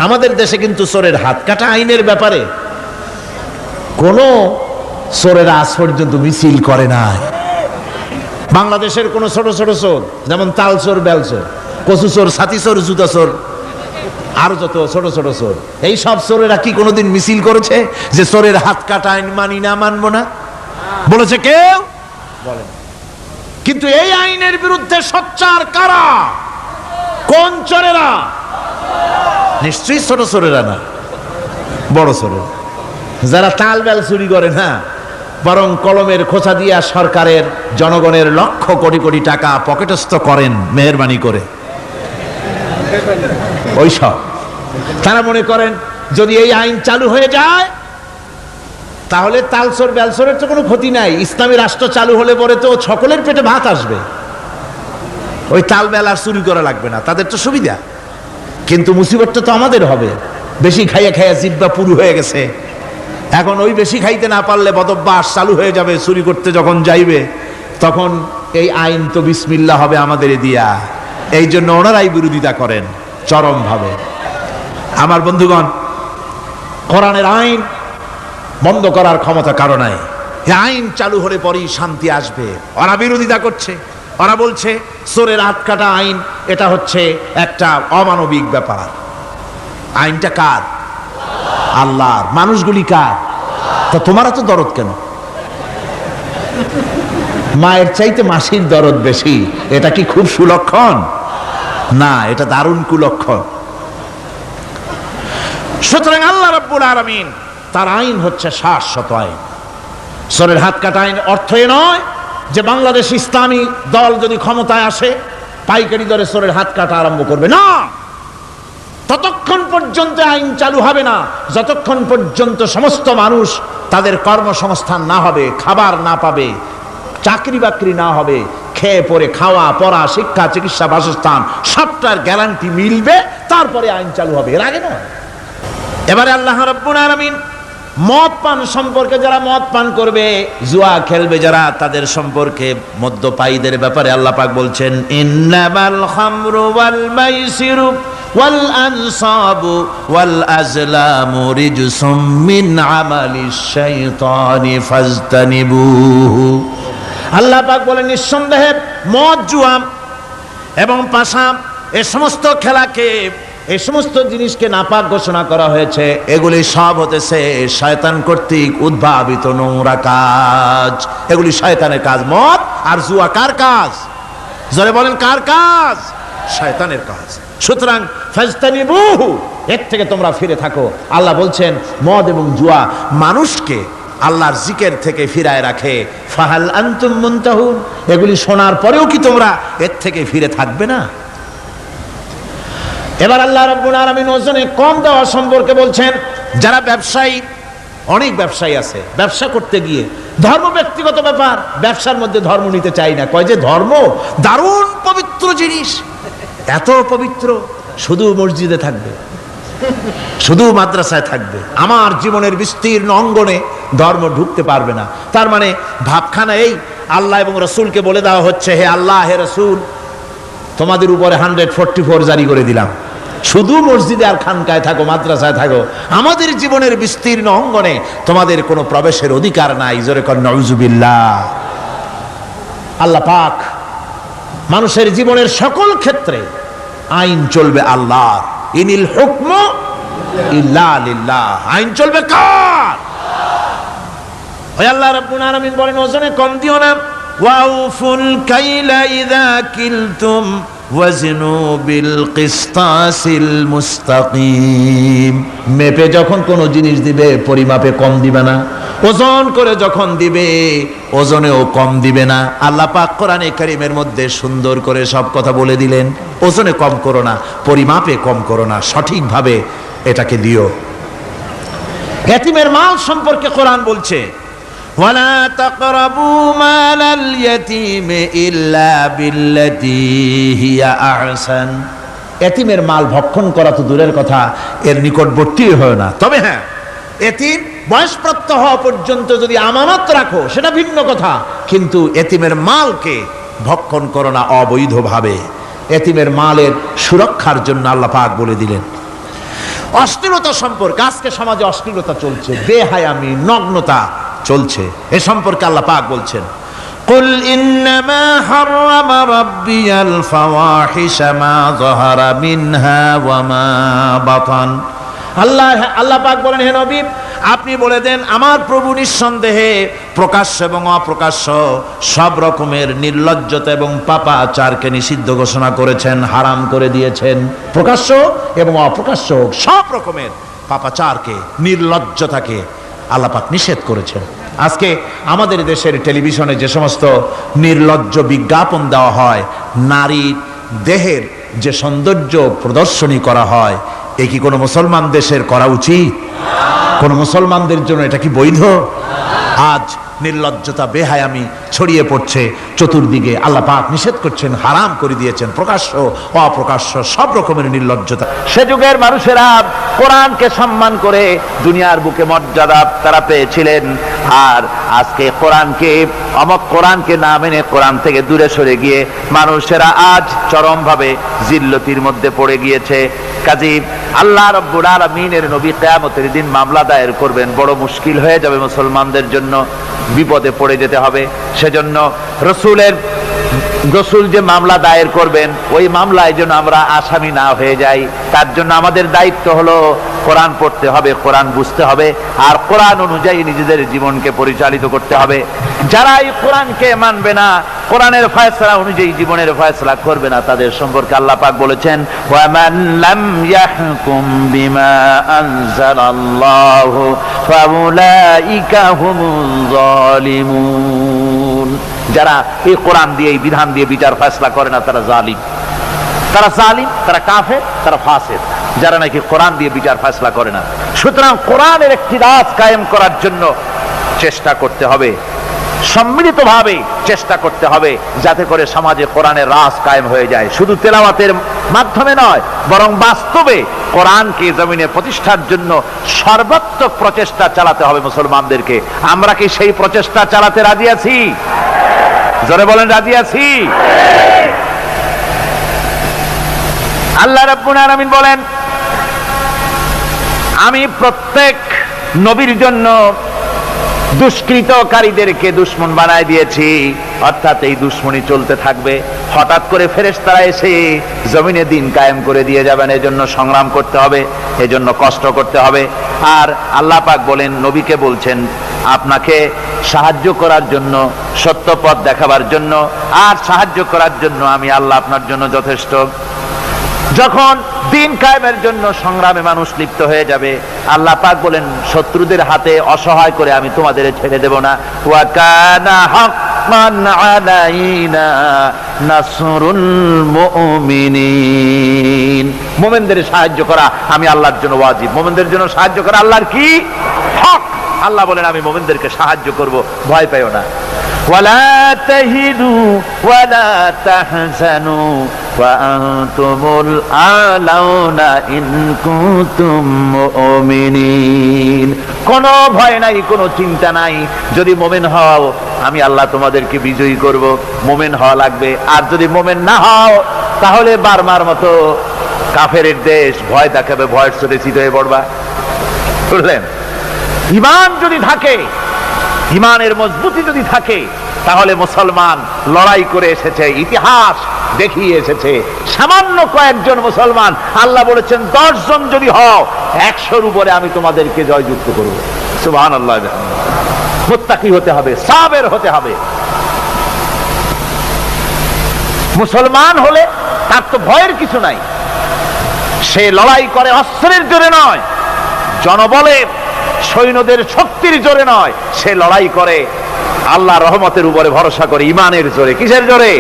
আমাদের দেশে কিন্তু চোরের হাত কাটা আইনের ব্যাপারে কোনো চোরেরা আজ পর্যন্ত মিছিল করে না। বাংলাদেশের কোন ছোট ছোট চোর, যেমন তাল চোর, বেল চোর, কচু চোর, ছাতি চোর, জুতা চোর, আরো যত ছোট ছোট চোর, এই সব চোরেরা কি কোনোদিন মিছিল করেছে যে চোরের হাত কাটা আইন মানি না, মানবো না? বলেছে কেউ? বলেন। কিন্তু এই আইনের বিরুদ্ধে সোচ্চার কারা? কোন চোরেরা? নিশ্চয়ই ছোট চোরেরা না, বড় চোরেরা। যারা তাল বেল চুরি করে না, বরং কলমের খোঁচা দিয়া সরকারের, জনগণের লক্ষ কোটি কোটি টাকা পকেটস্থ করেন মেহেরবানি করে, ওই সব। তারা মনে করেন যদি এই আইন চালু হয়ে যায় তাহলে তালচোর বেলচোরের তো কোনো ক্ষতি নাই, ইসলামী রাষ্ট্র চালু হলে পরে তো সকলের পেটে ভাত আসবে, ওই তাল বেল আর চুরি করা লাগবে না, তাদের তো সুবিধা। কিন্তু মুসিবতটা তো আমাদের হবে। বেশি খাইয়া খাইয়া জিহ্বা পুরু হয়ে গেছে, এখন ওই বেশি খাইতে না পারলে বদভ্যাস চালু হয়ে যাবে, চুরি করতে যখন যাইবে তখন এই আইন তো বিসমিল্লাহ হবে আমাদের দিয়া। এই জন্য ওনারাই বিরোধিতা করেন চরমভাবে। আমার বন্ধুগণ, কোরআনের আইন বন্ধ করার ক্ষমতা কারো নাই। এই আইন চালু হলে পরেই শান্তি আসবে। ওরা বিরোধিতা করছে, ওরা বলছে চোরের হাত কাটা আইন এটা হচ্ছে একটা অমানবিক ব্যাপার। আইনটা কার? আল্লাহর। মানুষগুলি কার? তো তোমারা তো দরদ কেন? মায়ের চাইতে মাসির দরদ বেশি, এটা কি খুব সুলক্ষণ? না, এটা দারুণ কুলক্ষণ। সুতরাং আল্লাহ রাব্বুল আলামিন তার আইন হচ্ছে শাশ্বত আইন। চোরের হাত কাটা আইন অর্থ এ নয় যে বাংলাদেশ ইসলামী দল যদি ক্ষমতায় আসে পাইকারি দরে চোরের হাত কাটা আরম্ভ করবে, না। ততক্ষণ পর্যন্ত আইন চালু হবে না যতক্ষণ পর্যন্ত সমস্ত মানুষ তাদের কর্মসংস্থান না হবে, খাবার না পাবে, চাকরি বাকরি না হবে, খেয়ে পরে খাওয়া পড়া, শিক্ষা, চিকিৎসা, বাসস্থান সবটার গ্যারান্টি মিলবে, তারপরে আইন চালু হবে, এর আগে নয়। এবারে আল্লাহ রাব্বুল আলামিন মদ পান সম্পর্কে, যারা মদ পান করবে, জুয়া খেলবে যারা, তাদের সম্পর্কে মদ্যপায়ীদের ব্যাপারে আল্লাহ পাক বলছেন, ইন্নামাল খামরু ওয়াল মাইসিরু ওয়াল আনসাবু ওয়াল আজলামু রিজসুম মিন আমালিশ শাইতানি ফাজতানিবুহু। আল্লাহ পাক বলেন নিঃসন্দেহে মদ, জুয়া এবং পাশা, এই সমস্ত খেলাকে, এই সমস্ত জিনিসকে নাপাক ঘোষণা করা হয়েছে। এগুলি সব হতেছে শয়তান কর্তৃক উদ্ভাবিত নোংরা কাজ, এগুলি শয়তানের কাজ। মদ আর জুয়া কার কাজ? জোরে বলেন, কার কাজ? শয়তানের কাজ। সুতরাং ফাজতানিবুহু, এর থেকে তোমরা ফিরে থাকো। আল্লাহ বলছেন মদ এবং জুয়া মানুষকে আল্লাহর জিকির থেকে ফিরায় রাখে। ফাহাল আনতুম মুনতাহুন, এগুলি শোনার পরেও কি তোমরা এর থেকে ফিরে থাকবে না? এবার আল্লাহ রাব্বুল আলামিন ওজনে কম দেওয়া সম্পর্কে বলছেন। যারা ব্যবসায়ী, অনেক ব্যবসায়ী আছে, ব্যবসা করতে গিয়ে ধর্ম ব্যক্তিগত ব্যাপার, ব্যবসার মধ্যে ধর্ম নিতে চাই না, কয় যে ধর্ম দারুণ পবিত্র জিনিস, এত পবিত্র, শুধু মসজিদে থাকবে, শুধু মাদ্রাসায় থাকবে, আমার জীবনের বিস্তীর্ণ অঙ্গনে ধর্ম ঢুকতে পারবে না। তার মানে ভাবখানা এই, আল্লাহ এবং রসুলকে বলে দেওয়া হচ্ছে, হে আল্লাহ, হে রসুল, তোমাদের উপরে 144 জারি করে দিলাম, শুধু মসজিদে আর খানকায় থাকো, মাদ্রাসায় থাকো, আমাদের জীবনের বিস্তীর্ণ অঙ্গনে তোমাদের কোনো প্রবেশের অধিকার নাই। জোরে কর নাউজুবিল্লাহ। আল্লাহ পাক মানুষের জীবনের সকল ক্ষেত্রে আইন চলবে আল্লাহর। ইনিল হুকমু ইল্লা লিল্লাহ, আইন চলবে কার? ওই আল্লাহ রাব্বুল আলামিন বলেন ওজনে কম দিও না। ওয়াউফুল কাইলা ইযা কিলতুম ওয়াজনু বিল কিসতাসিল মুস্তাকিম, মেপে যখন কোন জিনিস দিবে পরিমাপে কম দিবে না, ওজন করে যখন দিবে ওজনেও কম দিবে না। আল্লাহ পাক কোরআনে কারীমের মধ্যে সুন্দর করে সব কথা বলে দিলেন, ওজনে কম করো না, পরিমাপে কম করো না, সঠিকভাবে এটাকে দিও। ইয়াতীমের মাল সম্পর্কে কোরআন বলছে, ওয়ালা তাকরাবু মালাল ইয়াতীমি ইল্লা বিল্লাতী হিয়া আহসান, ইয়াতীমের মাল ভক্ষণ করা তো দূরের কথা, এর নিকটবর্তী হয় না। তবে হ্যাঁ, ইয়াতীম বয়সপ্রাপ্ত হওয়া পর্যন্ত যদি আমানত রাখো সেটা ভিন্ন কথা, কিন্তু ইয়াতীমের মালকে ভক্ষণ করো না অবৈধভাবে। ইয়াতীমের মালের সুরক্ষার জন্য আল্লাহ পাক বলে দিলেন, অশ্লীলতা সম্পর্কে আজকে সমাজে অশ্লীলতা চলছে, বেহায়ামি, নগ্নতা চলছে। এ সম্পর্কে আল্লাহ পাক বলছেন, কুল ইন্নামা হাররামা রাব্বিয়াল ফাওয়াহিশা মা যাহারা মিনহা ওয়া মা বাতান। আল্লাহ পাক বলেন, হে নবী আপনি বলে দেন, আমার প্রভু নিঃসন্দেহে প্রকাশ্য এবং অপ্রকাশ্য সব রকমের নির্লজ্জতা এবং পাপাচারকে নিষিদ্ধ ঘোষণা করেছেন, হারাম করে দিয়েছেন। প্রকাশ্য এবং অপ্রকাশ্য সব রকমের পাপাচারকে, নির্লজ্জতাকে আল্লাহ পাক নিষেধ করেছেন। আজকে আমাদের দেশের টেলিভিশনে যে সমস্ত নির্লজ্জ বিজ্ঞাপন দেওয়া হয়, নারীর দেহের যে সৌন্দর্য প্রদর্শনী করা হয়, এ কি কোনো মুসলমান দেশের করা উচিত? কোন মুসলমানদের জন্য এটা কি বৈধ? আজ নির্লজ্জতা, বেহায়ামি ছড়িয়ে পড়ছে চতুর্দিকে। আল্লাহ পাক নিষেধ করছেন, হারাম করে দিয়েছেন প্রকাশ্য অপ্রকাশ্য সব রকমের নির্লজ্জতা। সে যুগের মানুষেরা কোরআনকে সম্মান করে দুনিয়ার বুকে মর্যাদা তারা পেয়েছিলেন, আর আজকে কোরআনকে না মেনে কোরআন থেকে দূরে সরে গিয়ে মানুষেরা আজ চরমভাবে জিল্লতির মধ্যে পড়ে গিয়েছে। কাজী আল্লাহ রাব্বুল আলামিনের নবী কিয়ামতের দিন মামলা দায়ের করবেন, বড় মুশকিল হয়ে যাবে মুসলমানদের জন্য, বিপদে পড়ে যেতে হবে। সেজন্য রসুল যে মামলা দায়ের করবেন, ওই মামলায় যেন আমরা আসামি না হয়ে যাই, তার জন্য আমাদের দায়িত্ব হলো কোরআন পড়তে হবে, কোরআন বুঝতে হবে, আর কোরআন অনুযায়ী নিজেদের জীবনকে পরিচালিত করতে হবে। যারা এই কোরআনকে মানবে না, কোরআনের ফয়সালা অনুযায়ী জীবনের ফয়সালা করবে না, তাদের সম্পর্কে আল্লাহ পাক বলেছেন, ওয়ামান লাম ইয়াহকুম বিমা আনজালাল্লাহু ফাউলাইকা হুমুজ জালিমুন। যারা এই কোরআন দিয়ে, এই বিধান দিয়ে বিচার ফয়সালা করে না, তারা জালিম, তারা কাফের, তারা ফাসিক, যারা নাকি কোরআন দিয়ে বিচার ফয়সালা করে না। সুতরাং কোরআনের একটি রাজ কায়েম করার জন্য চেষ্টা করতে হবে, সম্মিলিতভাবে চেষ্টা করতে হবে, যাতে করে সমাজে কোরআনের রাজ কায়েম হয়ে যায়। শুধু তেলাওয়াতের মাধ্যমে নয়, বরং বাস্তবে কোরআনকে জমিনে প্রতিষ্ঠার জন্য সর্বাত্মক প্রচেষ্টা চালাতে হবে মুসলমানদেরকে। আমরা কি সেই প্রচেষ্টা চালাতে রাজি আছি? জোরে বলেন, রাজি আছি? আল্লাহ রাব্বুল আলামিন বলেন, আমি প্রত্যেক নবীর জন্য দুষ্কৃতকারীদেরকে দুশমন বানায় দিয়েছি, অর্থাৎ এই দুশমনি চলতে থাকবে। হঠাৎ করে ফেরেশতারা এসে জমিনে দিন কায়েম করে দিয়ে যাবেন, এজন্য সংগ্রাম করতে হবে, এজন্য কষ্ট করতে হবে। আর আল্লাহ পাক বলেন, নবীকে বলছেন, আপনাকে সাহায্য করার জন্য, সত্য পথ দেখাবার জন্য আর সাহায্য করার জন্য আমি আল্লাহ আপনার জন্য যথেষ্ট। যখন দিন কায়েমের জন্য সংগ্রামে মানুষ লিপ্ত হয়ে যাবে, আল্লাহ পাক বলেন, শত্রুদের হাতে অসহায় করে আমি তোমাদের ছেড়ে দেব না। ওয়া কানা হাক্কান আলাইনা নাসরুল মুমিনিন। মুমিনদের সাহায্য করা আমি আল্লাহর জন্য ওয়াজিব, মুমিনদের জন্য সাহায্য করা আল্লাহর কি হক। আল্লাহ বলেন, আমি মুমিনদেরকে সাহায্য করব, ভয় পাইও না। ওয়ালা তাহিনু ওয়ালা তাহজানু ওয়া আনতুমুল আলাউনা ইন কুনতুম মুমিনিন। কোনো ভয় নাই, কোনো চিন্তা নাই, যদি মুমিন হও আমি আল্লাহ তোমাদেরকে বিজয়ী করব। মুমিন হওয়া লাগবে, আর যদি মুমিন না হও তাহলে বার্মার মতো কাফেরের দেশ ভয় দেখাবে, ভয়ের চোটে চিত হয়ে পড়বা। বুঝলেন? ঈমান যদি থাকে, ঈমানের মজবুতি যদি থাকে, তাহলে মুসলমান লড়াই করে এসেছে, ইতিহাস দেখিয়ে এসেছে। সামান্য কয়েকজন মুসলমান, আল্লাহ বলেছেন 10 জন যদি হও 100-র উপরে আমি তোমাদেরকে জয়যুক্ত করব। সুবহানাল্লাহ। মুত্তাকি হতে হবে, সাবের হতে হবে। মুসলমান হলে তার তো ভয়ের কিছু নাই, সে লড়াই করে অস্ত্রের জোরে নয়, জনবলের সৈন্যদের শক্তির জোরে নয়, সে লড়াই করে আল্লাহ রহমতের উপরে ভরসা করে, ইমানের জোরে। কিসের জোরে?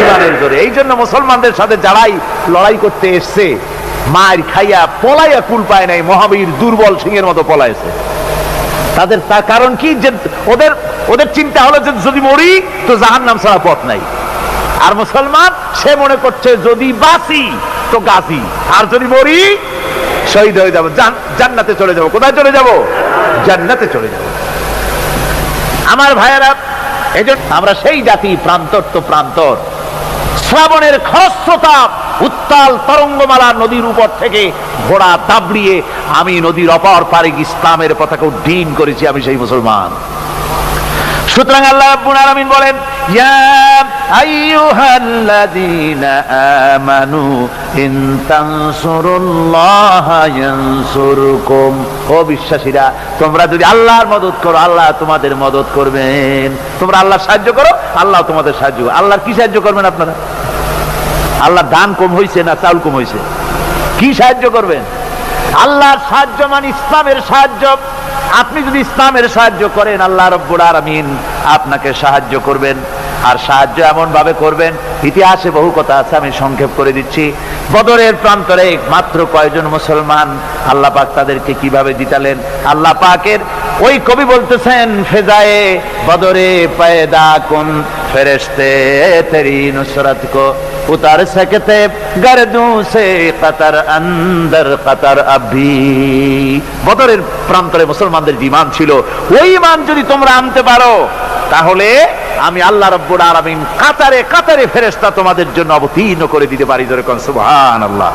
ইমানের জোরে। এই জন্য মুসলমানদের সাথে যারাই লড়াই করতে এসছে, মায়ের খাইয়া পলাইয়া কুল পায় নাই, মহাবীর দুর্বল সিংহের মতো পলাইছে। তাদের তার কারণ কি? যে ওদের চিন্তা হলো যে যদি মরি তো জাহান্নাম ছাড়া পথ নাই। আর মুসলমান সে মনে করছে যদি বাঁচি তো গাজী, আর যদি মরি শহীদ হয়ে যাবো, জান্নাতে চলে যাবো। কোথায় চলে যাব? জান্নাতে চলে যাব। আমার ভাইয়েরা, এজন্য আমরা সেই জাতি, প্রান্তর তো প্রান্তর। শ্রাবণের খরস্রোতা উত্তাল তরঙ্গমালা নদীর উপর থেকে ঘোড়া দাবড়িয়ে আমি নদীর অপর পারে ইসলামের পতাকা উড্ডীন করেছি, আমি সেই মুসলমান। সুতরাং আল্লাহ রাব্বুল আলামিন বলেন, ইয়া আইয়ুহাল্লাযীনা আমানু ইন তানসুরুল্লাহা ইয়ানসুরকুম। ও বিশ্বাসীরা, তোমরা যদি আল্লাহর মদদ করো, আল্লাহ তোমাদের মদদ করবেন। তোমরা আল্লাহর সাহায্য করো, আল্লাহ তোমাদের সাহায্য করবে। আল্লাহর কি সাহায্য করবেন আপনারা? আল্লাহর দান কম হয়েছে না চাউল কম হয়েছে? কি সাহায্য করবেন? আল্লাহর সাহায্য মানে ইসলামের সাহায্য। আপনি যদি ইসলামের সাহায্য করেন, আল্লাহ রাব্বুল আলামিন আপনাকে সাহায্য করবেন। আর সাহায্য এমন ভাবে করবেন, ইতিহাসে বহু কথা আছে, আমি সংক্ষেপ করে দিচ্ছি। বদরের প্রান্তরে মাত্র কয়জন মুসলমান, আল্লাহ পাক তাদেরকে কিভাবে জিতালেন। আল্লাহ পাকের ওই কবি বলতেছেন, ফেজায়ে বদরে পয়দা কুন ফেরেশতে তেরি নুসরত কো उतर सकते गर्दों से कतर अंदर कतर अभी। বদরের প্রান্তরে মুসলমানদের ঈমান ছিল, ওই ঈমান যদি তোমরা আনতে পারো, তাহলে আমি আল্লাহ রাব্বুল আলামিন কাতারে কাতারে ফেরেশতা তোমাদের জন্য অবতীর্ণ করে দিতে পারি। জোরে কোন সুবহানাল্লাহ।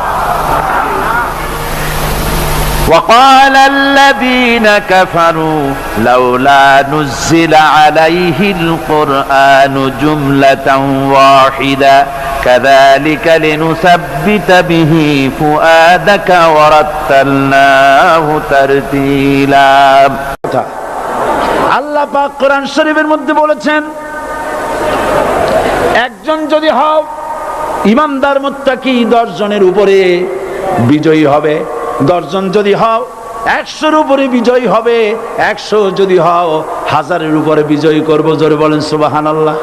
وقال الذين كفروا لولا نزل عليه القرآن جملة واحدة كذلك لنثبت به فؤادك ورتلناه ترتيلا। আল্লাহ পাক কোরআন শরীফের মধ্যে বলেছেন, একজন যদি হও ইমানদার মুত্তাকি 10 জনের উপরে বিজয়ী হবে, 10 জন যদি হও 100-এর উপরে বিজয়ী হবে, 100 যদি হও 1000-এর উপরে বিজয়ী করব। জোরে বলেন সুবহানাল্লাহ।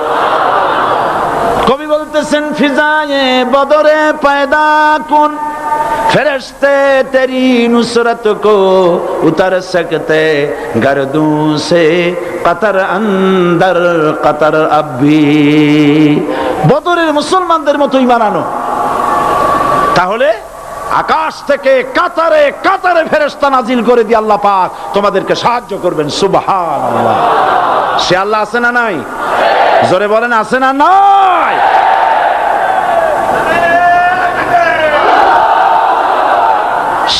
কবি বলতেছেন, ফিজায়ে বদরে পয়দা কুন ফেরেশতে তেরি নুসরত কো উতার सकते गर्दों से कतर अंदर कतर अभी। বদরের মুসলমানদের মতো ঈমান আনো, তাহলে আকাশ থেকে কাতারে কাতারে ফেরেশতা নাজিল করে দিয়ে আল্লাহ পাক তোমাদেরকে সাহায্য করবেন। সুবহানাল্লাহ। সে আল্লাহ আছে না নাই? জোরে বলেন, আছে না নাই?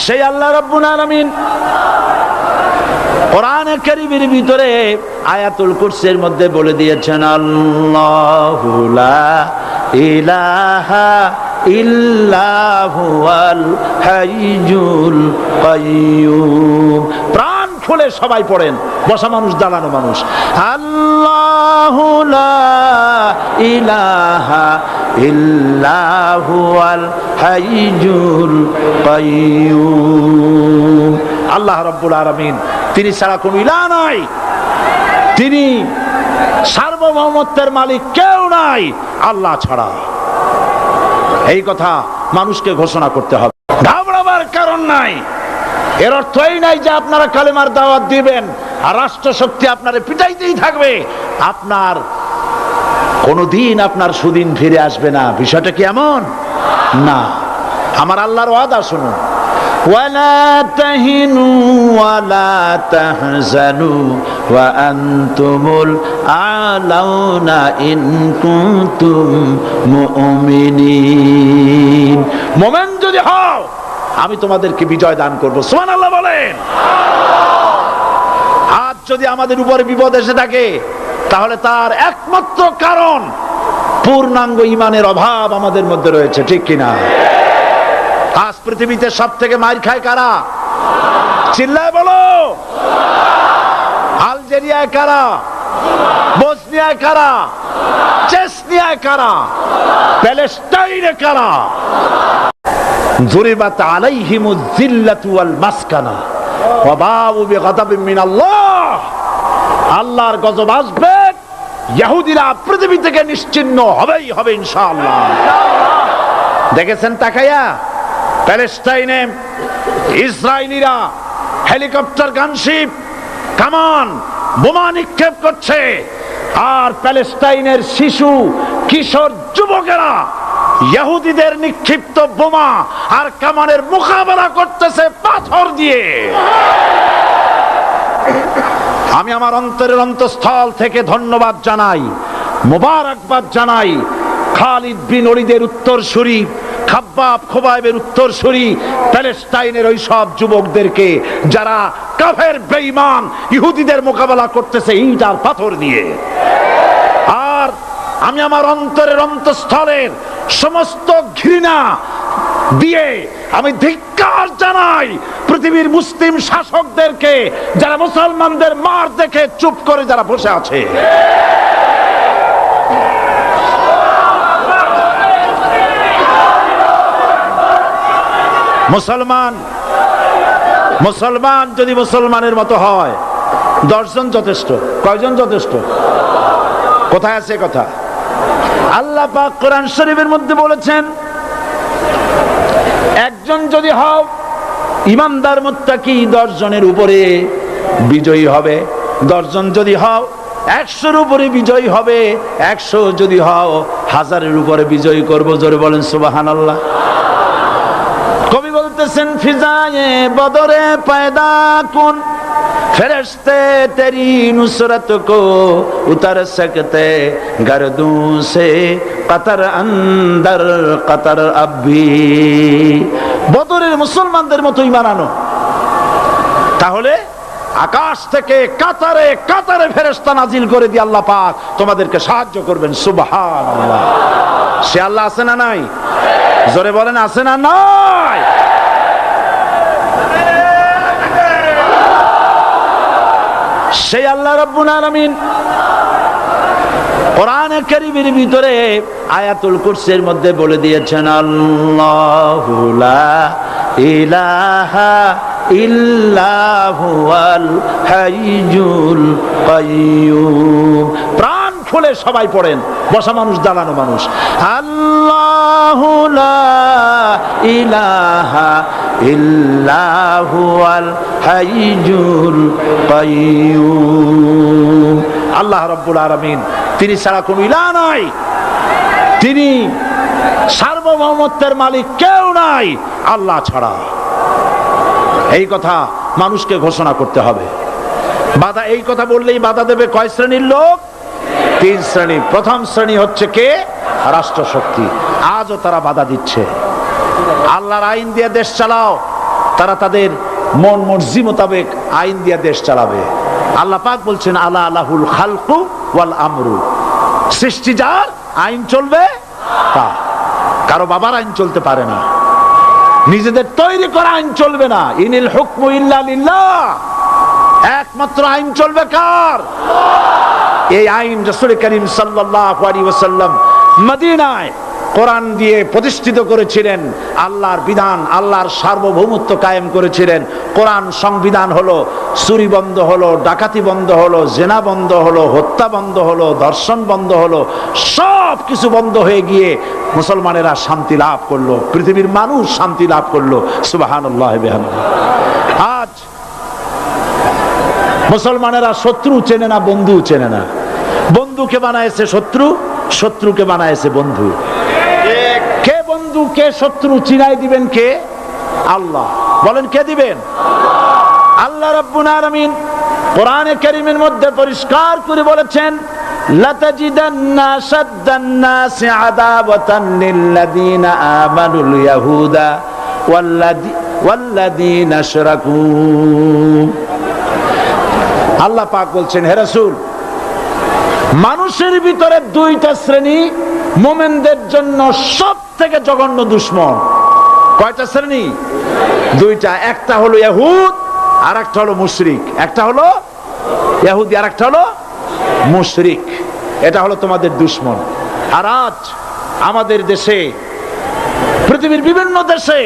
সেই আল্লাহ রাব্বুল আলামিন কোরআনে কারীমের ভিতরে আয়াতুল কুরসির মধ্যে বলে দিয়েছেন, আল্লাহু লা ইলাহা ইল্লাহুল হাইয়ুল কাইয়্যুম। প্রাণ খুলে সবাই পড়েন, বসা মানুষ দাঁড়ানো মানুষ। আল্লাহু লা ইলাহা ইল্লাহুল হাইয়ুল কাইয়্যুম। আল্লাহ রাব্বুল আলামিন, তিনি ছাড়া কোনো ইলাহ নাই, তিনি সার্বভৌমত্বের মালিক কেউ নাই আল্লাহ ছাড়া। এই কথা মানুষকে ঘোষণা করতে হবে, ঘাবড়াবার কারণ নাই। এর অর্থ এই নাই যে আপনারা কালেমার দাওয়াত দিবেন আর রাষ্ট্রশক্তি আপনারে পিটাইতেই থাকবে, আপনার কোনদিন আপনার সুদিন ফিরে আসবে না। বিষয়টা কি এমন না? আমার আল্লাহর ওয়াদা শুনুন, ওয়ালা তাহিনু ওয়ালা তাহজানু ওয়া আনতুমুল আলাউনা ইন কুনতুম মুমিনিন। মুমিন যদি হও, আমি তোমাদেরকে বিজয় দান করব। সুবহানাল্লাহ বলেন। আজ যদি আমাদের উপরে বিপদ এসে থাকে, তাহলে তার একমাত্র কারণ পূর্ণাঙ্গ ঈমানের অভাব আমাদের মধ্যে রয়েছে, ঠিক কিনা? আজ পৃথিবীতে সব থেকে মার খায় কারা? চিল্লায় বলো। আলজেরিয়ায় কারা? বসনিয়ায় কারা? চেচনিয়ায় কারা? প্যালেস্টাইনে কারা? যুরিবাত আলাইহিমুয যিল্লাতু ওয়াল মাসকানা ওয়া বাউ বিগাদাবিন মিনাল্লাহ। আল্লাহর গজব আসবে, ইহুদিরা পৃথিবী থেকে নিশ্চিহ্ন হবেই হবে ইনশাআল্লাহ। দেখেছেন তাকায়া, প্যালেস্টাইনে ইসরায়েলিরা হেলিকপ্টার, গানশিপ, কামান, বোমা নিক্ষেপ করছে, আর প্যালেস্টাইনের শিশু, কিশোর, যুবকেরা ইহুদিদের নিক্ষিপ্ত বোমা আর কামানের মোকাবেলা করতেছে পাথর দিয়ে। আমি আমার অন্তরের অন্তঃস্থল থেকে ধন্যবাদ জানাই, মোবারকবাদ জানাই খালিদ বিন ওলীদের উত্তরসূরি খাব্বাব খোবাইবের উত্তরসূরি প্যালেস্টাইনের ওই সব যুবকদেরকে যারা কাফের বেঈমান ইহুদিদের মোকাবেলা করতেছে ইট আর পাথর দিয়ে। আর আমি আমার অন্তরের অন্তঃস্থলের সমস্ত ঘৃণা দিয়ে আমি ধিক্কার জানাই পৃথিবীর মুসলিম শাসকদেরকে, যারা মুসলমানদের মার দেখে চুপ করে যারা বসে আছে। মুসলমান যদি মুসলমানের মতো হয় 10 জন যথেষ্ট। কয়জন যথেষ্ট? কোথায় আছে কথা? আল্লাহ পাক কোরআন শরীফের মধ্যে বলেছেন, একজন যদি হও ইমানদার মুত্তাকি 10 জনের উপরে বিজয়ী হবে। 10 জন যদি হও 100-র উপরে বিজয়ী হবে। 100 যদি হও 1000-এর উপরে বিজয়ী করবো। জোরে বলেন সুবহানাল্লাহ। কবি বলতেছেন, ফিজায়ে বদরে পয়দা কুন ফেরেশতে তেরি নুসরত কো উতার सकते गर्दों से कतर अंदर कतर अभी। বদরের মুসলমানদের মতো ঈমান আনো, তাহলে আকাশ থেকে কাতারে কাতারে ফেরেশতা নাজিল করে দিয়ে আল্লাহ পাক তোমাদেরকে সাহায্য করবেন। সুবহানাল্লাহ। সে আল্লাহ আছে না নাই? জোরে বলেন আছে না নাই? সেই আল্লাহ রাব্বুল আলামিন কোরআনে কারীমের ভিতরে আয়াতুল কুরসির মধ্যে বলে দিয়েছেন, আল্লাহু লা ইলাহা ইল্লা হুয়াল হাইয়ুল কাইয়্যুম। প্রাণ খুলে সবাই পড়েন, বসা মানুষ দাঁড়ানো মানুষ। আল্লাহু লা ইলাহা ইল্লা হুয়াল হাইয়ুল কাইয়্যুম। আল্লাহ রাব্বুল আলামিন, তিনি ছাড়া কোনো ইলাহ নাই, তিনি সার্বভৌমত্বের মালিক কেউ নাই আল্লাহ ছাড়া। এই কথা মানুষকে ঘোষণা করতে হবে। বাধা, এই কথা বললেই বাধা দেবে কয় শ্রেণীর লোক? 3 শ্রেণী। প্রথম শ্রেণী হচ্ছে কে? রাষ্ট্রশক্তি। আজও তারা বাধা দিচ্ছে। আল্লাহর আইন দিয়ে দেশ চালাও, তারা তাদের মন মর্জি মোতাবেক আইন দিয়ে দেশ চালাবে। আল্লাহ পাক বলছেন, আলা আলাহুল খালকু ওয়াল আমরু। সৃষ্টি যার, আইন চলবে তার। কারো বাবার আইন চলতে পারে না, নিজেদের তৈরি করা আইন চলবে না। ইনিল হুকমু ইল্লা লিল্লাহ। একমাত্র আইন চলবে কার? এই আইন রাসূল করিম সাল্লাল্লাহু আলাইহি ওয়াসাল্লাম মদিনায় কোরআন দিয়ে প্রতিষ্ঠিত করেছিলেন। আল্লাহর বিধান, আল্লাহর সার্বভৌমত্ব কায়েম করেছিলেন। কোরআন সংবিধান হলো, চুরি বন্ধ হলো, ডাকাতি বন্ধ হলো, জেনা বন্ধ হলো, হত্যা বন্ধ হলো, ধর্ষণ বন্ধ হলো, সব কিছু বন্ধ হয়ে গিয়ে মুসলমানেরা শান্তি লাভ করলো, পৃথিবীর মানুষ শান্তি লাভ করলো। সুবহানাল্লাহ বিহামদিহি। আজ মুসলমানেরা শত্রু চেনে না, বন্ধু চেনে না। বন্ধুকে বানায়েছে শত্রু, শত্রুকে বানায়েছে বন্ধু। কে বন্ধু কে শত্রু চিনাই দিবেন কে? আল্লাহ। বলেন কে দিবেন? আল্লাহ রাব্বুল আলামিন কোরআনে কারীমের মধ্যে পরিষ্কার করে বলেছেন, লাতাজিদান্না আশাদ্দান নাসি আদাওয়াতান লিল্লাযীনা আমানুল ইয়াহুদা ওয়াল্লাযীনা আশরাকু। আল্লাহ পাক বলছেন, হে রাসূল, মানুষের ভিতরে 2টা শ্রেণী মুমিনদের জন্য সবথেকে জঘন্য দুশমন। কয়টা শ্রেণী? 2টা। একটা হলো ইহুদ, আর একটা হলো মুশরিক। একটা হলো ইহুদি, আর একটা হলো মুশরিক। এটা হলো তোমাদের দুশমন। আর আজ আমাদের দেশে, পৃথিবীর বিভিন্ন দেশে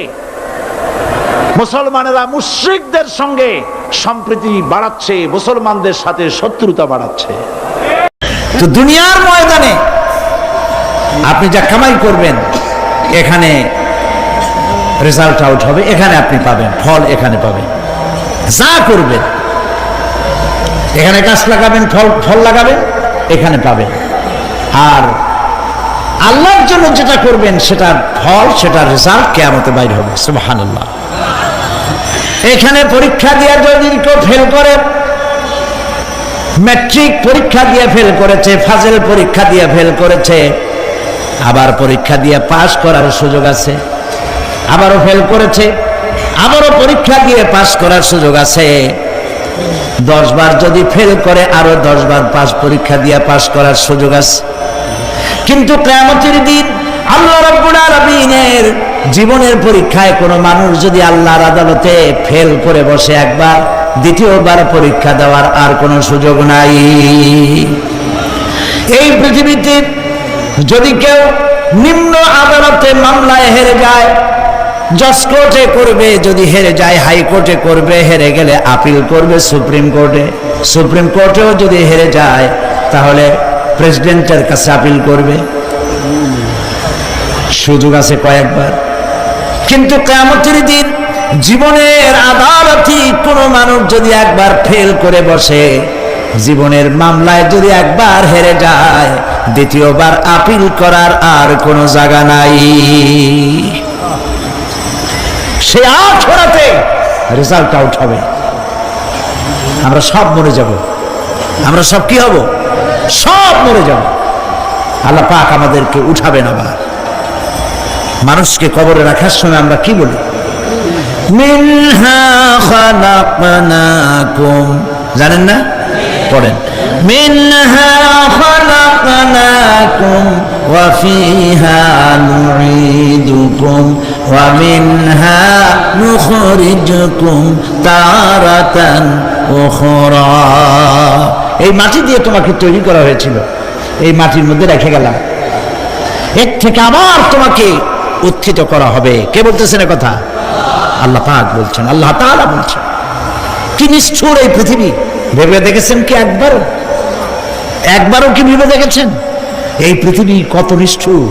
মুসলমানেরা মুশরিকদের সঙ্গে সম্প্রীতি বাড়াচ্ছে, মুসলমানদের সাথে শত্রুতা বাড়াচ্ছে। তো দুনিয়ার ময়দানে আপনি যা কামাই করবেন, এখানে রেজাল্ট আউট হবে, এখানে আপনি পাবেন ফল, এখানে পাবেন। যা করবেন, এখানে গাছ লাগাবেন, ফল লাগাবেন, এখানে পাবেন। আর আল্লাহর জন্য যেটা করবেন, সেটার ফল, সেটার রেজাল্ট কিয়ামতে বাইর হবে। সুবহানাল্লাহ। এখানে পরীক্ষা দিয়ে যদি কেউ ফেল করে, ম্যাট্রিক পরীক্ষা দিয়ে ফেল করেছে, ফাজেল পরীক্ষা দিয়ে ফেল করেছে, আবার পরীক্ষা দিয়ে পাস করার সুযোগ আছে। আবারও ফেল করেছে, আবারও পরীক্ষা দিয়ে পাস করার সুযোগ আছে। 10 বার যদি ফেল করে আরো 10 বার পরীক্ষা দিয়ে পাস করার সুযোগ আছে। কিন্তু কিয়ামতের দিন আল্লাহ রাব্বুল আলামিনের জীবনের পরীক্ষায় কোনো মানুষ যদি আল্লাহর আদালতে ফেল করে বসে একবার, দ্বিতীয়বার পরীক্ষা দেওয়ার আর কোনো সুযোগ নাই। এই পৃথিবীতে যদি কেউ নিম্ন আদালতে মামলায় হেরে যায়, জজ কোর্টে করবে, যদি হেরে যায় হাইকোর্টে করবে, হেরে গেলে আপিল করবে সুপ্রিম কোর্টে, সুপ্রিম কোর্টেও যদি হেরে যায় তাহলে প্রেসিডেন্টের কাছে আপিল করবে। সুযোগ আছে কয়েকবার। কিন্তু কিয়ামতের দিন জীবনের আদালতে কোনো মানুষ যদি একবার ফেল করে বসে, জীবনের মামলায় যদি একবার হেরে যায়, দ্বিতীয়বার আপিল করার আর কোনো জায়গা নাই। সে আখিরাতে রেজাল্ট আউট হবে। আমরা সব মরে যাব, আমরা সব কি হব? সব মরে যাব। আল্লাহ পাক আমাদেরকে উঠাবেন আবার। মানুষকে কবরে রাখার সময় আমরা কি বলি? মিনহা খালাকনাকুম, জানেন না? পড়েন, মিনহা খালাকনাকুম ওয়া ফিহা নুঈদুকুম ওয়া মিনহা নুখরিজুকুম তারাতান উখরা। এই মাটি দিয়ে তোমাকে তৈরি করা হয়েছিল, এই মাটির মধ্যে রেখে গেলাম, এর থেকে আবার তোমাকে উত্থিত করা হবে। কে বলতেছেন এ কথা? আল্লাহ পাক বলছেন, আল্লাহ তাআলা বলছেন। কি নিষ্ঠুর এই পৃথিবী! ভেবে দেখেছেন কি একবারও কি ভেবে দেখেছেন এই পৃথিবী কত নিষ্ঠুর?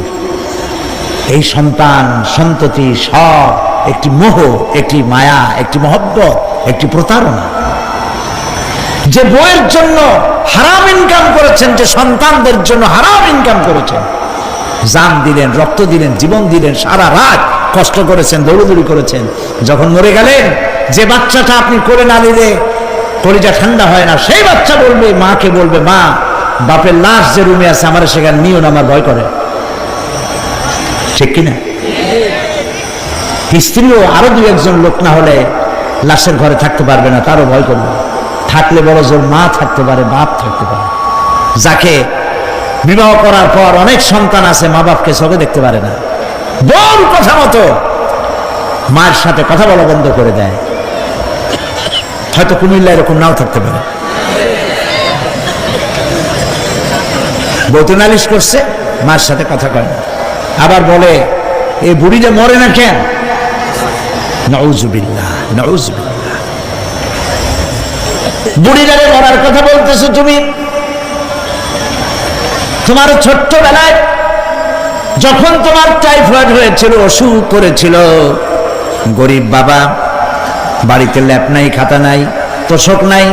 এই সন্তান সন্ততি সব একটি মোহ, একটি মায়া, একটি মহব্বত, একটি প্রতারণা। যে বইয়ের জন্য হারাম ইনকাম করেছেন, যে সন্তানদের জন্য হারাম ইনকাম করেছেন, জান দিলেন, রক্ত দিলেন, জীবন দিলেন, সারা রাত কষ্ট করেছেন, দৌড়দৌড়ি করেছেন, যখন মরে গেলেন, যে বাচ্চাটা আপনি করে না নিলে কলিজা ঠান্ডা হয় না, সেই বাচ্চা বলবে, মাকে বলবে, মা বাপের লাশ যে রুমে আছে আমার সেখানে নিও না, আমার ভয় করে। ঠিক কিনা? স্ত্রীও আরো 2-1 লোক না হলে লাশের ঘরে থাকতে পারবে না, তারও ভয় করবে। থাকলে বড় জোর মা থাকতে পারে, বাপ থাকতে পারে। যাকে বিবাহ করার পর অনেক সন্তান আছে, মা বাপকে চোখে দেখতে পারে না, বল কথা মতো মায়ের সাথে কথা বলা বন্ধ করে দেয়। হয়তো কুমিল্লা এরকম নাও থাকতে পারে। বউ তো নালিশ করছে, মায়ের সাথে কথা কয় না, আবার বলে এই বুড়িটা মরে না কেন? নাউযুবিল্লাহ, নাউযুবিল্লাহ। বুড়িটারে মরার কথা বলতেছো তুমি? তোমার ছোট্টবেলায় যখন তোমার টাইফয়েড হয়েছিল, অসুখ করেছিল, গরিব বাবা, বাড়িতে ল্যাপ নাই, খাতা নাই, তোষক নাই,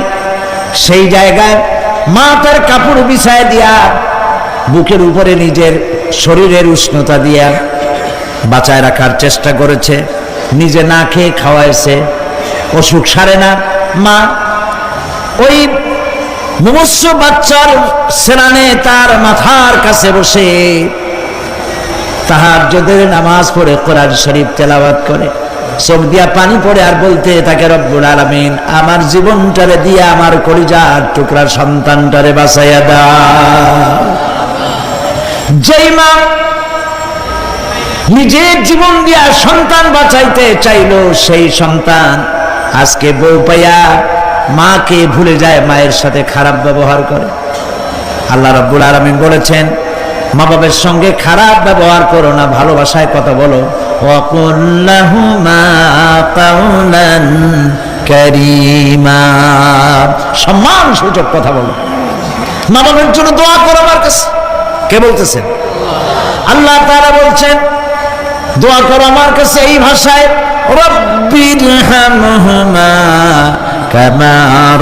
সেই জায়গায় মা তার কাপড় বিছায় দিয়া বুকের উপরে নিজের শরীরের উষ্ণতা দিয়া বাঁচায় রাখার চেষ্টা করেছে, নিজে না খেয়ে খাওয়াইছে, অসুখ সারে না। মা ওই মুমূর্ষ বাচ্চার সেনানে তার মাথার কাছে বসে তাহাজ্জুদের নামাজ পড়ে কোরআন শরীফ তেলাওয়াত করে, চোখ দিয়া পানি পড়ে আর বলতে থাকে, রব্বুল আলামিন আমার জীবনটারে দিয়া আমার কলিজার টুকরা সন্তানটারে বাঁচাইয়া দাও। যেই মা নিজের জীবন দিয়া সন্তান বাঁচাইতে চাইলো, সেই সন্তান আজকে বউ পাইয়া মাকে ভুলে যায়, মায়ের সাথে খারাপ ব্যবহার করে। আল্লাহ রাব্বুল আলামিন বলেছেন, মা বাবার সঙ্গে খারাপ ব্যবহার করো না, ভালোবাসায় কথা বলো। ওয়াকুল লাহুমা কাওলান কারীমা, সম্মানসূচক কথা বলো। মা বাবার জন্য দোয়া করো আমার কাছে। কে বলতেছেন? আল্লাহ তাআলা বলছেন দোয়া করো আমার কাছে এই ভাষায়, রব্বিরহামহুমা কামা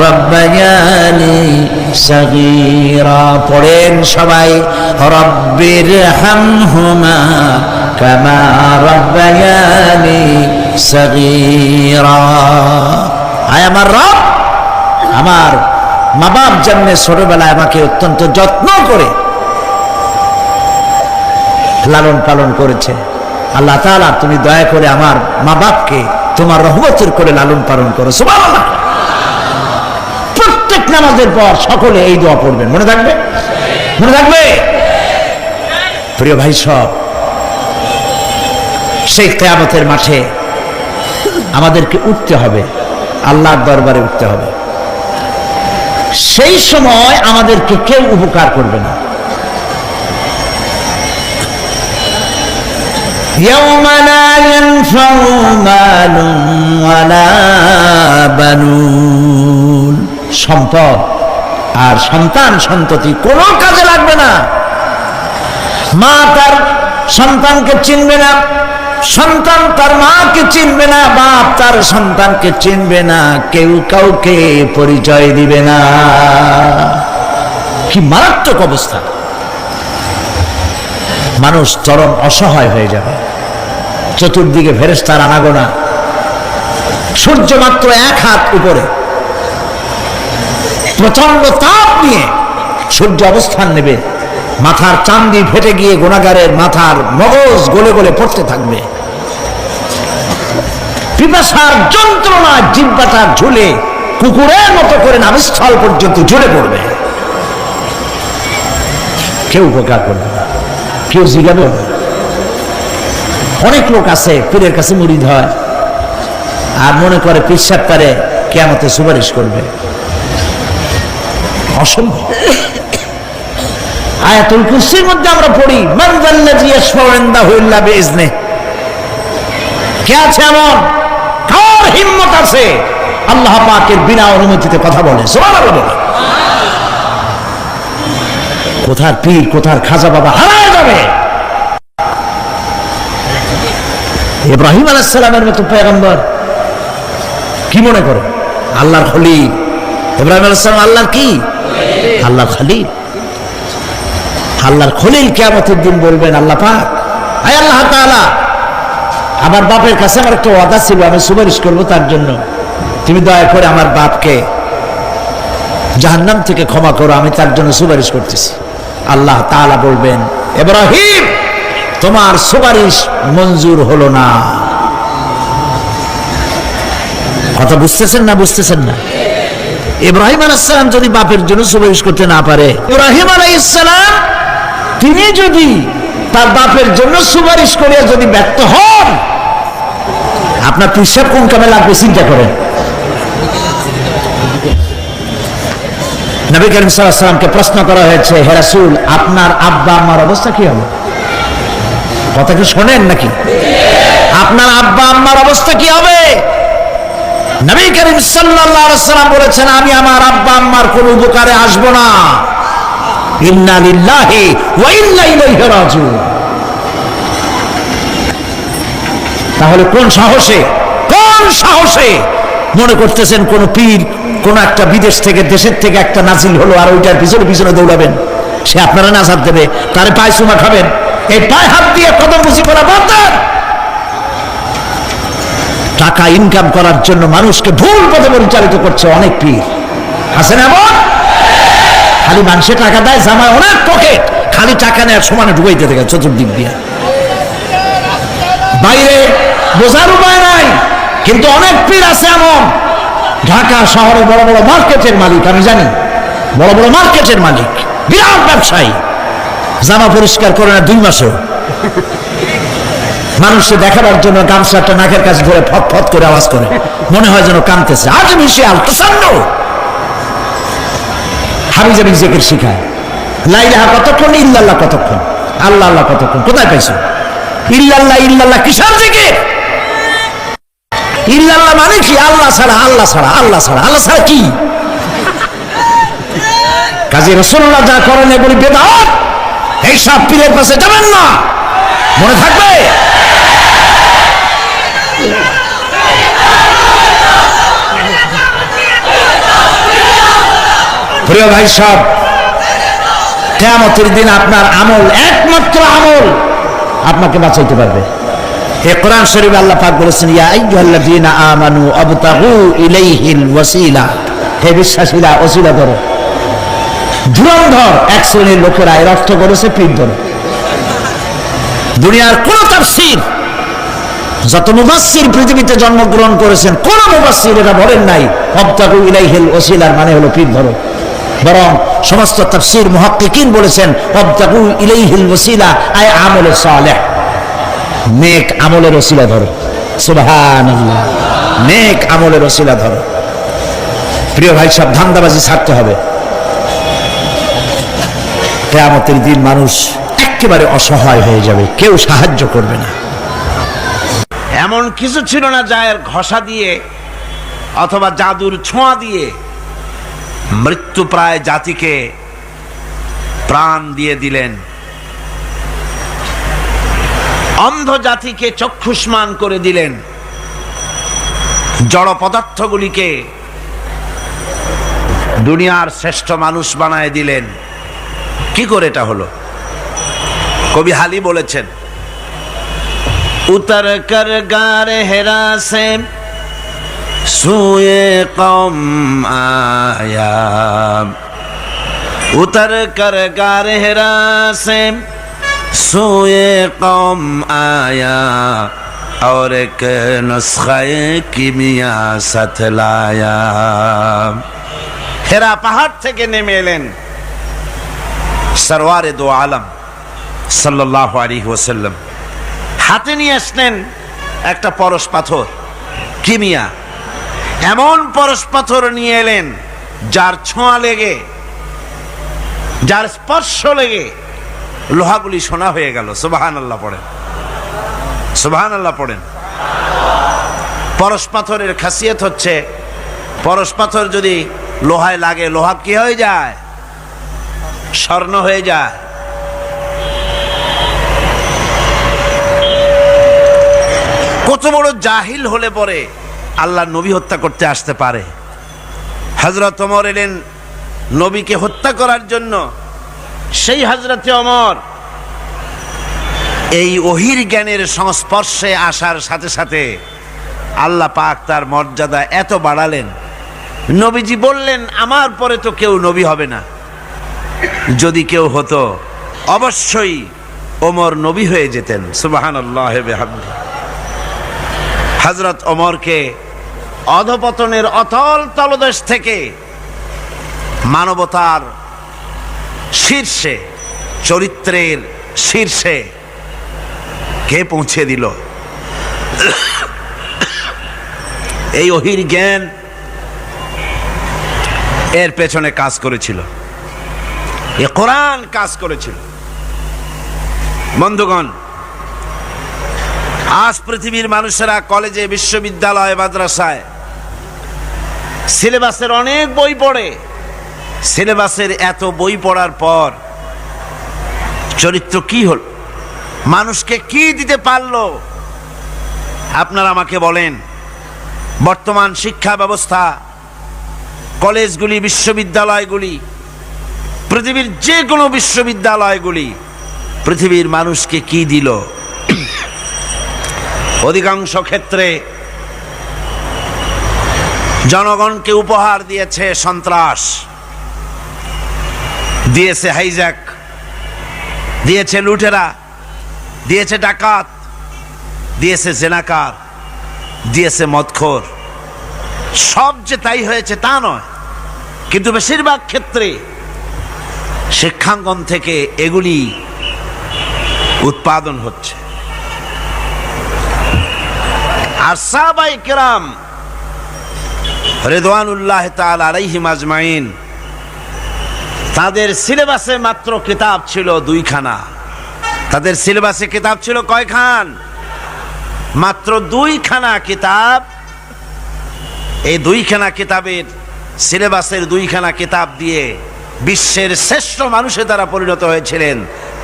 রাব্বায়ানি সাগীরা। পড়েন সবাই, রব্বিরহামহুমা কামা রাব্বায়ানি সাগীরা। আয় আমার রব, আমার মা বাপ যেমন ছোটবেলায় আমাকে অত্যন্ত যত্ন করে লালন পালন করেছে, আল্লাহ তাআলা তুমি দয়া করে আমার মা বাপকে তোমার রহমতের করে লালন পালন করো। সুবহানাল্লাহ। প্রত্যেক নামাজের পর সকলে এই দোয়া পড়বেন, মনে থাকবে? মনে থাকবে? প্রিয় ভাই সব, সেই কিয়ামতের মাঠে আমাদেরকে উঠতে হবে, আল্লাহর দরবারে উঠতে হবে। সেই সময় আমাদেরকে কেউ উপকার করবে না। ইয়াউমা লা ইয়ানফাউ মালুন ওয়ালা বানুন, সম্পদ আর সন্তান সন্ততি কোনো কাজে লাগবে না। মা তার সন্তানকে চিনবে না, সন্তান তার মাকে চিনবে না, বাপ তার সন্তানকে চিনবে না, কেউ কাউকে পরিচয় দিবে না। কি মারাত্মক অবস্থা! মানুষ চরম অসহায় হয়ে যাবে। চতুর্দিকে ফেরেশতার আনাগোনা, সূর্য মাত্র 1 হাত উপরে, প্রচন্ড তাপ নিয়ে সূর্য অবস্থান নেবে, মাথার চান্দি ফেটে গিয়ে গুনাহগারের মাথার মগজ গলে গলে পড়তে থাকবে। পিপাসার যন্ত্রণা জিহ্বাটা ঝুলে কুকুরের মতো করে নাভিস্থল পর্যন্ত ঝুলে পড়বে। কেউ উপকার করবে না, কেউ জিজ্ঞাবে না। অনেক লোক আছে পীরের কাছে মুরিদ হয় আর মনে করে পীর সাহেব তারে কিয়ামতে সুপারিশ করবে। অসম্ভব। আয়াতুল কুরসির মধ্যে আমরা পড়ি, মান যাল্লাযী ইয়াশফাউ ইনদাহু ইল্লা বিইজনিহি। কে আছে এমন, কার হিম্মত আছে আল্লাহ পাকের বিনা অনুমতিতে কথা বলে? সুবহানাল্লাহ বলে। কোথার পীর কোথার খাজা বাবা হারায় যাবে। ইব্রাহিম আলাইহিস সালামের মতো পয়গম্বর কি মনে করে? আল্লাহর খলিল। ইব্রাহিম আলাইহিস সালাম আল্লাহর কি? আল্লাহর খলিল। আল্লাহর খলিল কিয়ামতের দিন বলবেন, আল্লাহ পাক, আয় আল্লাহ তাআলা, আমার বাপের কাছে আমার একটা ওয়াদা ছিল, আমি সুপারিশ করবো তার জন্য, তুমি দয়া করে আমার বাপকে জাহান্নাম থেকে ক্ষমা করো, আমি তার জন্য সুপারিশ করতেছি। আল্লাহ তাআলা বলবেন, ইব্রাহিম, তোমার সুপারিশ মঞ্জুর হলো না। কথা বুঝতেছেন না? বুঝতেছেন না? ইব্রাহিম আলাইহিস সালাম যদি বাপের জন্য সুপারিশ করতে না পারে, ইব্রাহিম আলাইহিস সালাম তিনি যদি তার বাপের জন্য সুপারিশ করে যদি ব্যর্থ হন, আপনার পিসাব কোন কামে লাগবে চিন্তা করেন। নবী করিম সাল্লাল্লাহু আলাইহি ওয়াসাল্লামকে প্রশ্ন করা হয়েছে, হে রাসূল, আপনার আব্বা আম্মার অবস্থা কি হবে? কথা কি শোনেন নাকি? আপনার আব্বা আম্মার অবস্থা কি হবে? নবী করিম সাল্লাল্লাহু আলাইহি ওয়াসাল্লাম বলেছেন, আমি আমার আব্বা আম্মার কোনো উপকারে আসব না। ইন্না লিল্লাহি ওয়া ইন্না ইলাইহি রাজিউন। তাহলে কোন সাহসে মনে করতেছেন কোন পীর কোন একটা বিদেশ থেকে দেশের থেকে একটা নাজিল হলো আর ওইটার পিছনে পিছনে দৌড়াবেন, সে আপনারা নাজাত দেবে, তারে পায়ে চুমা খাবেন? এই পায়ে হাত দিয়ে কদম বুঝি করা বাদ দেন। টাকা ইনকাম করার জন্য মানুষকে ভুল পথে পরিচালিত করছে অনেক পীর, আছে না? এমন খালি মানুষে টাকা দেয়, জামায় অনেক পকেট, খালি টাকা নেওয়ার সমানে ঢুকাইতে থাকে চতুর্দিক দিয়ে। বাইরে বোঝার উপায় নাই, কিন্তু অনেক পীর আছে এমন, ঢাকা শহরে বড় বড় মার্কেটের মালিক, আমি জানি, বড় বড় মার্কেটের মালিক, বিরাট ব্যবসায়ী, জামা পরিষ্কার করে না 2 মাসেও। মানুষকে দেখাবার জন্য গামছাটা নাকের কাছে ধরে ফট ফট করে আওয়াজ করে, মনে হয় যেন কাঁদতেছে। আজ মিশিয়াল প্রচন্ড হাবিজাবি জিকির শিখায়, লা ইলাহা কতক্ষণ, ইল্লাল্লাহ কতক্ষণ, আল্লাহ আল্লাহ কতক্ষণ। কোথায় পাইছো ইল্লাল্লাহ? ইল্লাল্লাহ কিসের জিকির? ইল্লাল্লাহ মানে কি? আল্লাহ ছাড়া, আল্লাহ ছাড়া, আল্লাহ ছাড়া, আল্লাহ ছাড়া কি? কাজী রাসূলুল্লাহ যা করেন এগুলি বেদাত। এই সব পীরের পাশে যাবেন না, মনে থাকবে। প্রিয় ভাই সব, কিয়ামতের দিন আপনার আমল, একমাত্র আমল আপনাকে বাঁচাইতে পারবে। এই কোরআন শরীফে আল্লাহ পাক বলেছেন, ইয়া আইয়ুহাল্লাযীনা আমানু আবতাগু ইলাইহিল ওয়াসিলা, হে বিশ্বাসীরা ওসিলা করো। ধুরন্ধর এক শ্রেণীর লোকেরা এর অর্থ করেছে পীর ধরে। দুনিয়ার কোন তাফসীর যত মুফাসসির পৃথিবীতে জন্মগ্রহণ করেছেন, কোন মুফাসসির এটা বলেন নাই ওয়াবতাগু ইলাইহিল ওয়াসিলার মানে হলো পীর ধরো, বরং সমস্ত তাফসীর মুহাক্কিকিন বলেছেন ওয়াবতাগু ইলাইহিল ওয়াসিলা আয় আমলে সালেহ, নেক আমলের ওসিলা ধরো। সুবহানাল্লাহ, নেক আমলের ওসিলা ধরো। প্রিয় ভাই সব ধান্দাবাজি ছাড়তে হবে। কিয়ামতের দিন মানুষ একেবারে অসহায় হয়ে যাবে, কেউ সাহায্য করবে না। এমন কিছু ছিল না যায়ের ঘষা দিয়ে অথবা জাদুর ছোঁয়া দিয়ে মৃত্যুপ্রায় জাতিকে প্রাণ দিয়ে দিলেন, অন্ধ জাতিকে চক্ষুষ্মান করে দিলেন, জড় পদার্থগুলিকে দুনিয়ার শ্রেষ্ঠ মানুষ বানায় দিলেন। কি করে এটা হলো? কবি হালি বলেছেন, উতর কর গারে হেরা সে সুয়ে কম আয়া, উতর কর গারে হেরা সে সুয়ে কম আয়া, और एक नुस्खे किमिया साथ लाया। হেরা পাহাড় থেকে নেমে এলেন সরওয়ারে দো আলম সাল্লাল্লাহু আলাইহি ওয়াসাল্লাম, হাতে নিয়ে আসলেন একটা পরশ পাথর, কিমিয়া, এমন পরশ পাথর নিয়ে এলেন যার ছোঁয়া লেগে, যার স্পর্শ লেগে লোহাগুলি সোনা হয়ে গেল। সুবহানাল্লাহ পড়েন, সুবহানাল্লাহ পড়েন। পরশ পাথরের খাসিয়ত হচ্ছে, পরশ পাথর যদি লোহায় লাগে, লোহা কি হয়ে যায়? স্বর্ণ হয়ে যায়। কত বড় জাহিল হলে পরে আল্লাহ নবী হত্যা করতে আসতে পারে। হযরত ওমর এলেন নবীকে হত্যা করার জন্য। সেই হযরতে ওমর এই ওহির জ্ঞানের সংস্পর্শে আসার সাথে সাথে আল্লাহ পাক তার মর্যাদা এত বাড়ালেন, নবীজি বললেন আমার পরে তো কেউ নবী হবে না, যদি কেউ হতো অবশ্যই ওমর নবী হয়ে যেতেন। সুবহানাল্লাহ বিহামদি। হযরত ওমরকে অধপতনের অতল তলদেশ থেকে মানবতার শীর্ষে, চরিত্রের শীর্ষে কে পৌঁছে দিল? এই ওহির জ্ঞান এর পেছনে কাজ করেছিল, এ কোরআন কাজ করেছিল। বন্ধুগণ, আজ পৃথিবীর মানুষেরা কলেজে, বিশ্ববিদ্যালয়, মাদ্রাসায় সিলেবাসের অনেক বই পড়ে। সিলেবাসের এত বই পড়ার পর চরিত্র কি হল? মানুষকে কি দিতে পারলো? আপনারা আমাকে বলেন, বর্তমান শিক্ষা ব্যবস্থা, কলেজগুলি, বিশ্ববিদ্যালয়গুলি, পৃথিবীর যে কোনো বিশ্ববিদ্যালয়গুলি পৃথিবীর মানুষকে কি দিল? অধিকাংশ ক্ষেত্রে জনগণকে উপহার দিয়েছে সন্ত্রাস, দিয়েছে হাইজ্যাক, দিয়েছে লুটেরা, দিয়েছে ডাকাত, দিয়েছে জেনাকার, দিয়েছে মদখোর। সব যে তাই হয়েছে তা নয়, কিন্তু বেশিরভাগ ক্ষেত্রে শিক্ষাঙ্গন থেকে এগুলি উৎপাদন হচ্ছে। আর সাহাবায়ে কেরাম রিদওয়ানুল্লাহ তাআলা আলাইহিম আজমাইন, তাদের সিলেবাসে মাত্র কিতাব ছিল 2খানা। তাদের সিলেবাসে কিতাব ছিল কয়খান? মাত্র 2খানা কিতাব। এই 2খানা কিতাবের, সিলেবাসের 2খানা কিতাব দিয়ে বিশ্বের শ্রেষ্ঠ মানুষে তারা পরিণত হয়েছিলেন।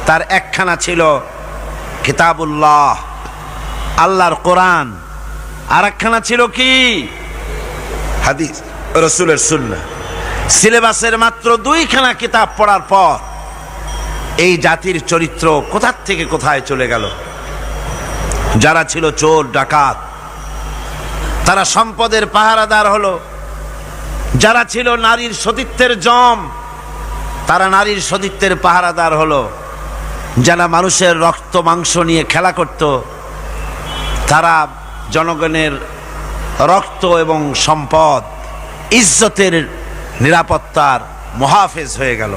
তার একখানা ছিল কিতাবুল্লাহ, আল্লাহর কোরআন, আর একখানা ছিল কি? হাদিস, রাসূলের সুন্নাহ। সিলেবাসের মাত্র 2খানা কিতাব পড়ার পর এই জাতির চরিত্র কোথা থেকে কোথায় চলে গেল। যারা ছিল চোর ডাকাত, তারা সম্পদের পাহারাদার হলো। যারা ছিল নারীর সতীত্বের জম, তারা নারীর সতীত্বের পাহারাদার হলো। যারা মানুষের রক্ত মাংস নিয়ে খেলা করত, তারা জনগণের রক্ত এবং সম্পদ ইজ্জতের নিরাপত্তার মুহাফেজ হয়ে গেল।